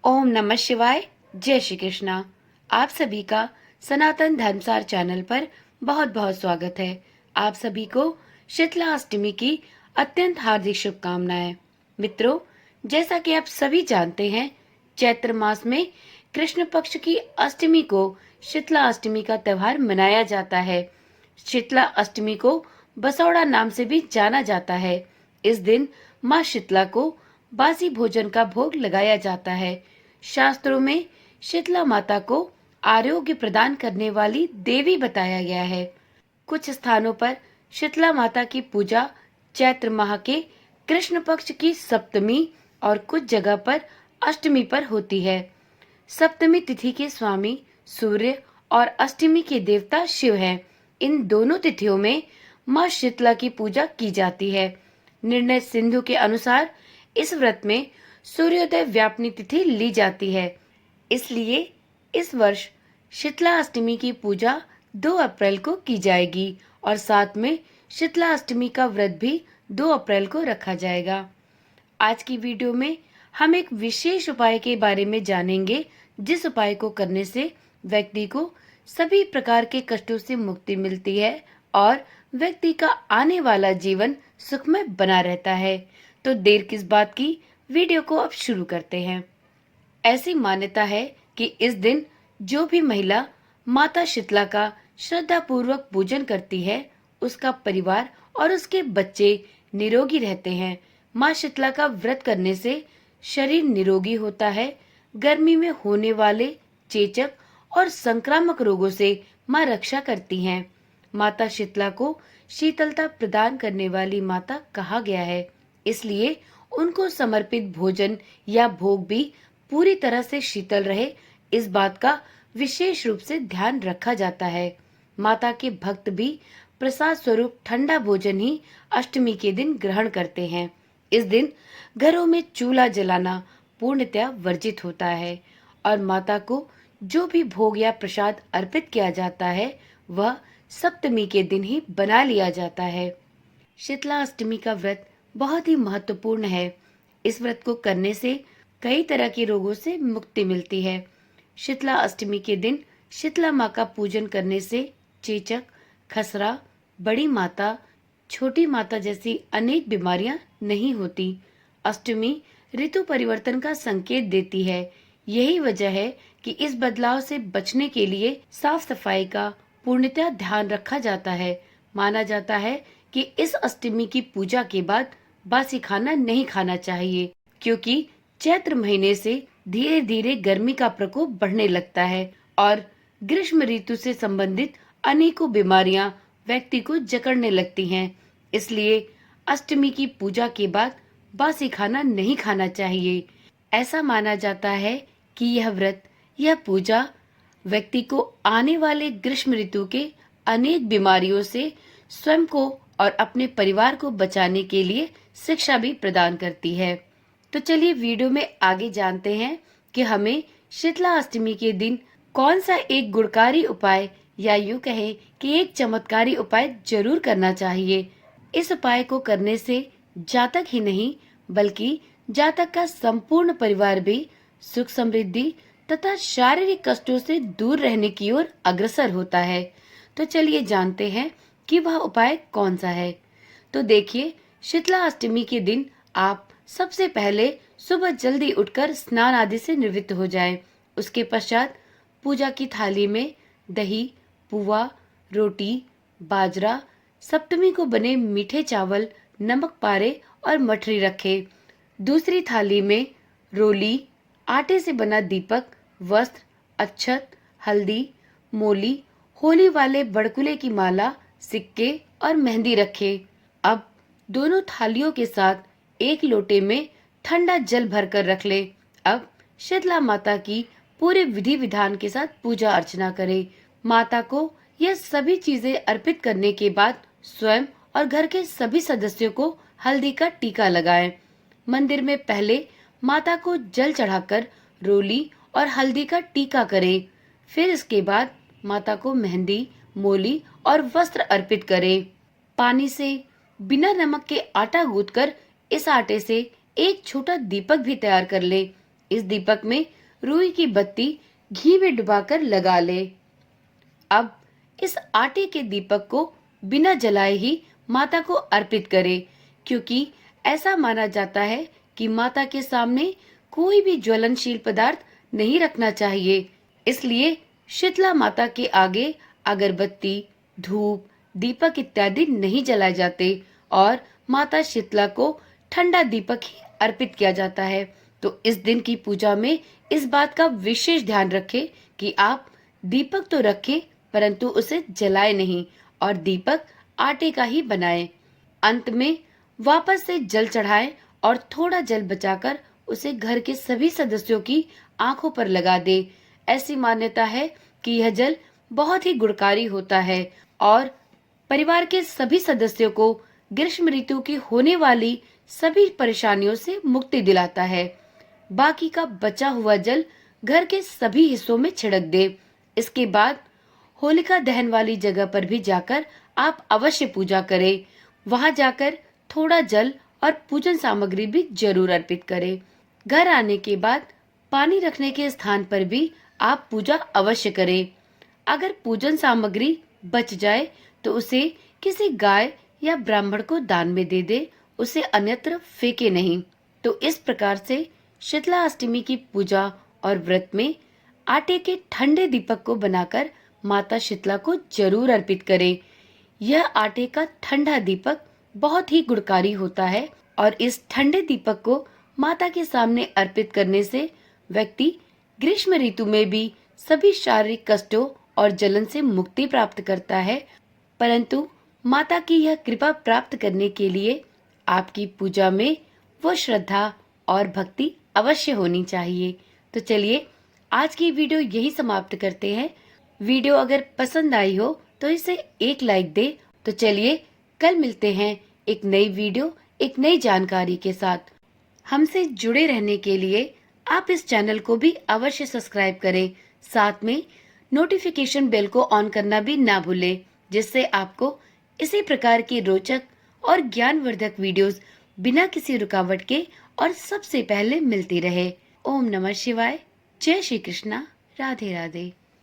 ओम नमः शिवाय। जय श्री कृष्णा। आप सभी का सनातन धर्मसार चैनल पर बहुत बहुत स्वागत है। आप सभी को शीतला अष्टमी की अत्यंत हार्दिक शुभकामनाएं। मित्रों, जैसा कि आप सभी जानते हैं, चैत्र मास में कृष्ण पक्ष की अष्टमी को शीतला अष्टमी का त्योहार मनाया जाता है। शीतला अष्टमी को बसौड़ा नाम से भी जाना जाता है। इस दिन माँ शीतला को बासी भोजन का भोग लगाया जाता है। शास्त्रों में शीतला माता को आरोग्य प्रदान करने वाली देवी बताया गया है। कुछ स्थानों पर शीतला माता की पूजा चैत्र माह के कृष्ण पक्ष की सप्तमी और कुछ जगह पर अष्टमी पर होती है। सप्तमी तिथि के स्वामी सूर्य और अष्टमी के देवता शिव हैं। इन दोनों तिथियों में माँ शीतला की पूजा की जाती है। निर्णय सिंधु के अनुसार इस व्रत में सूर्योदय व्यापनी तिथि ली जाती है। इसलिए इस वर्ष शीतला अष्टमी की पूजा 2 अप्रैल को की जाएगी और साथ में शीतला अष्टमी का व्रत भी 2 अप्रैल को रखा जाएगा। आज की वीडियो में हम एक विशेष उपाय के बारे में जानेंगे, जिस उपाय को करने से व्यक्ति को सभी प्रकार के कष्टों से मुक्ति मिलती है और व्यक्ति का आने वाला जीवन सुखमय बना रहता है। तो देर किस बात की, वीडियो को अब शुरू करते हैं। ऐसी मान्यता है कि इस दिन जो भी महिला माता शीतला का श्रद्धा पूर्वक पूजन करती है, उसका परिवार और उसके बच्चे निरोगी रहते हैं। माँ शीतला का व्रत करने से शरीर निरोगी होता है। गर्मी में होने वाले चेचक और संक्रामक रोगों से माँ रक्षा करती हैं। माता शीतला को शीतलता प्रदान करने वाली माता कहा गया है, इसलिए उनको समर्पित भोजन या भोग भी पूरी तरह से शीतल रहे, इस बात का विशेष रूप से ध्यान रखा जाता है। माता के भक्त भी प्रसाद स्वरूप ठंडा भोजन ही अष्टमी के दिन ग्रहण करते हैं। इस दिन घरों में चूल्हा जलाना पूर्णतया वर्जित होता है और माता को जो भी भोग या प्रसाद अर्पित किया जाता है, वह सप्तमी के दिन ही बना लिया जाता है। शीतला अष्टमी का व्रत बहुत ही महत्वपूर्ण है। इस व्रत को करने से कई तरह के रोगों से मुक्ति मिलती है। शीतला अष्टमी के दिन शीतला माँ का पूजन करने से चेचक, खसरा, बड़ी माता, छोटी माता जैसी अनेक बीमारियां नहीं होती। अष्टमी ऋतु परिवर्तन का संकेत देती है। यही वजह है कि इस बदलाव से बचने के लिए साफ सफाई का पूर्णतः ध्यान रखा जाता है। माना जाता है कि इस अष्टमी की पूजा के बाद बासी खाना नहीं खाना चाहिए, क्योंकि चैत्र महीने से धीरे धीरे गर्मी का प्रकोप बढ़ने लगता है और ग्रीष्म ऋतु से संबंधित अनेकों बीमारियां व्यक्ति को जकड़ने लगती हैं। इसलिए अष्टमी की पूजा के बाद बासी खाना नहीं खाना चाहिए। ऐसा माना जाता है कि यह व्रत, यह पूजा व्यक्ति को आने वाले ग्रीष्म ऋतु के अनेक बीमारियों से स्वयं को और अपने परिवार को बचाने के लिए शिक्षा भी प्रदान करती है। तो चलिए वीडियो में आगे जानते हैं कि हमें शीतला अष्टमी के दिन कौन सा एक गुणकारी उपाय या यूं कहें कि एक चमत्कारी उपाय जरूर करना चाहिए। इस उपाय को करने से जातक ही नहीं, बल्कि जातक का संपूर्ण परिवार भी सुख समृद्धि तथा शारीरिक कष्टों से दूर रहने की ओर अग्रसर होता है। तो चलिए जानते हैं कि वह उपाय कौन सा है। तो देखिए, शीतला अष्टमी के दिन आप सबसे पहले सुबह जल्दी उठकर स्नान आदि से निवृत्त हो जाएं। उसके पश्चात पूजा की थाली में दही, पुआ, रोटी, बाजरा, सप्तमी को बने मीठे चावल, नमक पारे और मठरी रखें। दूसरी थाली में रोली, आटे से बना दीपक, वस्त्र, अक्षत, हल्दी, मोली, होली वाले बड़कुले की माला, सिक्के और मेहंदी रखें। अब दोनों थालियों के साथ एक लोटे में ठंडा जल भरकर रख ले। अब शीतला माता की पूरे विधि विधान के साथ पूजा अर्चना करें। माता को यह सभी चीजें अर्पित करने के बाद स्वयं और घर के सभी सदस्यों को हल्दी का टीका लगाएं। मंदिर में पहले माता को जल चढ़ाकर रोली और हल्दी का टीका करें। फिर इसके बाद माता को मेहंदी, मोली और वस्त्र अर्पित करें। पानी से बिना नमक के आटा गूंथकर इस आटे से एक छोटा दीपक भी तैयार कर लें। इस दीपक में रुई की बत्ती घी में डुबाकर लगा ले। अब इस आटे के दीपक को बिना जलाए ही माता को अर्पित करें, क्योंकि ऐसा माना जाता है कि माता के सामने कोई भी ज्वलनशील पदार्थ नहीं रखना चाहिए। इसलिए शीतला माता के आगे अगरबत्ती, धूप, दीपक इत्यादि नहीं जलाए जाते और माता शीतला को ठंडा दीपक ही अर्पित किया जाता है। तो इस दिन की पूजा में इस बात का विशेष ध्यान रखें कि आप दीपक तो रखें परंतु उसे जलाए नहीं और दीपक आटे का ही बनाएं। अंत में वापस से जल चढ़ाएं और थोड़ा जल बचाकर उसे घर के सभी सदस्यों की आंखों पर लगा दे। ऐसी मान्यता है कि यह जल बहुत ही गुणकारी होता है और परिवार के सभी सदस्यों को ग्रीष्म ऋतु की होने वाली सभी परेशानियों से मुक्ति दिलाता है। बाकी का बचा हुआ जल घर के सभी हिस्सों में छिड़क दे। इसके बाद होलिका दहन वाली जगह पर भी जाकर आप अवश्य पूजा करें। वहां जाकर थोड़ा जल और पूजन सामग्री भी जरूर अर्पित करें। घर आने के बाद पानी रखने के स्थान पर भी आप पूजा अवश्य करें। अगर पूजन सामग्री बच जाए तो उसे किसी गाय या ब्राह्मण को दान में दे दे, उसे अन्यत्र फेंके नहीं। तो इस प्रकार से शीतला अष्टमी की पूजा और व्रत में आटे के ठंडे दीपक को बनाकर माता शीतला को जरूर अर्पित करें। यह आटे का ठंडा दीपक बहुत ही गुणकारी होता है और इस ठंडे दीपक को माता के सामने अर्पित करने से व्यक्ति ग्रीष्म ऋतु में भी सभी शारीरिक कष्टों और जलन से मुक्ति प्राप्त करता है। परंतु माता की यह कृपा प्राप्त करने के लिए आपकी पूजा में वो श्रद्धा और भक्ति अवश्य होनी चाहिए। तो चलिए आज की वीडियो यही समाप्त करते हैं। वीडियो अगर पसंद आई हो तो इसे एक लाइक दे। तो चलिए कल मिलते हैं एक नई वीडियो, एक नई जानकारी के साथ। हमसे जुड़े रहने के लिए आप इस चैनल को भी अवश्य सब्सक्राइब करें। साथ में नोटिफिकेशन बेल को ऑन करना भी ना भूलें, जिससे आपको इसी प्रकार की रोचक और ज्ञानवर्धक वीडियोस बिना किसी रुकावट के और सबसे पहले मिलती रहे। ओम नमः शिवाय। जय श्री कृष्णा। राधे राधे।